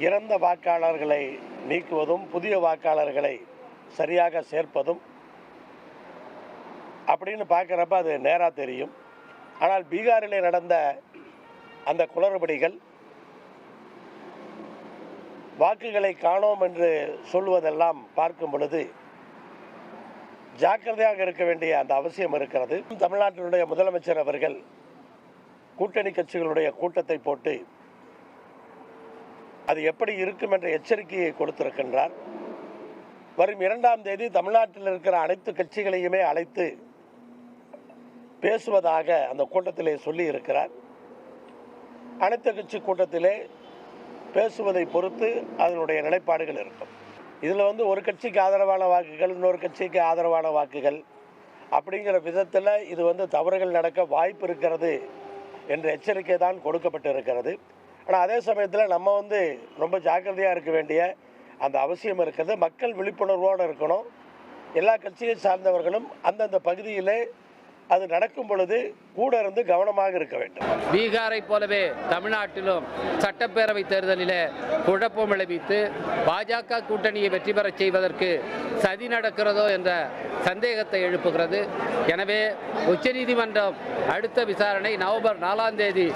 இறந்த வாக்காளர்களை நீக்குவதும் புதிய வாக்காளர்களை சரியாக சேர்ப்பதும் அப்படின்னு பார்க்குறப்ப அது நேராக தெரியும். ஆனால் பீகாரிலே நடந்த அந்த குளறுபடிகள், வாக்குகளை காணோம் என்று சொல்வதெல்லாம் பார்க்கும் பொழுது ஜாக்கிரதையாக இருக்க வேண்டிய அந்த அவசியம் இருக்கிறது. தமிழ்நாட்டினுடைய முதலமைச்சர் அவர்கள் கூட்டணி கட்சிகளுடைய கூட்டத்தை போட்டு அது எப்படி இருக்கும் என்ற எச்சரிக்கையை கொடுத்திருக்கின்றார். வரும் 2ஆம் தேதி தமிழ்நாட்டில் இருக்கிற அனைத்து கட்சிகளையுமே அழைத்து பேசுவதாக அந்த கூட்டத்திலே சொல்லி இருக்கிறார். அனைத்து கட்சி கூட்டத்திலே பேசுவதை பொறுத்து அதனுடைய நிலைப்பாடுகள் இருக்கும். இதில் ஒரு கட்சிக்கு ஆதரவான வாக்குகள், இன்னொரு கட்சிக்கு ஆதரவான வாக்குகள் அப்படிங்கிற விதத்தில் இது தவறுகள் நடக்க வாய்ப்பு இருக்கிறது என்ற எச்சரிக்கை தான் கொடுக்கப்பட்டு இருக்கிறது. ஆனால் அதே சமயத்தில் நம்ம ரொம்ப ஜாக்கிரதையாக இருக்க வேண்டிய அந்த அவசியம் இருக்கிறது. மக்கள் விழிப்புணர்வோடு இருக்கணும். எல்லா கட்சியை சார்ந்தவர்களும் அந்தந்த பகுதியிலே அது நடக்கும் பொழுது கூட இருந்து கவனமாக இருக்க வேண்டும். பீகாரை போலவே தமிழ்நாட்டிலும் சட்டப்பேரவை தேர்தலில் குழப்பம் விளைவித்து பாஜக கூட்டணியை வெற்றி பெறச் செய்வதற்கு சதி நடக்கிறதோ என்ற சந்தேகத்தை எழுப்புகிறது. எனவே உச்சநீதிமன்றம் அடுத்த விசாரணை நவம்பர் 4ஆம் தேதி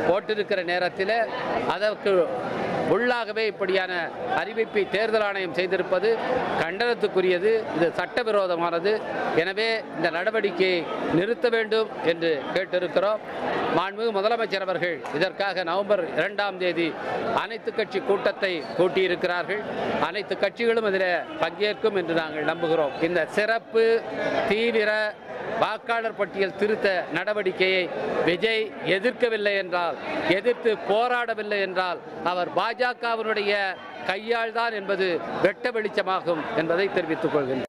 போட்டிருக்கிற நேரத்தில் அதற்கு உள்ளாகவே இப்படியான அறிவிப்பை தேர்தல் ஆணையம் செய்திருப்பது கண்டனத்துக்குரியது. இது சட்டவிரோதமானது. எனவே இந்த நடவடிக்கையை நிறுத்த வேண்டும் என்று கேட்டிருக்கிறோம். மாண்புமிகு முதலமைச்சர் அவர்கள் இதற்காக நவம்பர் 2ஆம் தேதி அனைத்து கட்சி கூட்டத்தை கூட்டியிருக்கிறார்கள். அனைத்து கட்சிகளும் இதில் பங்கேற்கும் என்று நாங்கள் நம்புகிறோம். இந்த சிறப்பு தீவிர வாக்காளர் பட்டியல் திருத்த நடவடிக்கையை விஜய் எதிர்க்கவில்லை என்றால், எதிர்த்து போராடவில்லை என்றால் அவர் பாஜகவினுடைய கையாள்தான் என்பது வெட்ட வெளிச்சமாகும் என்பதை தெரிவித்துக் கொள்கின்றனர்.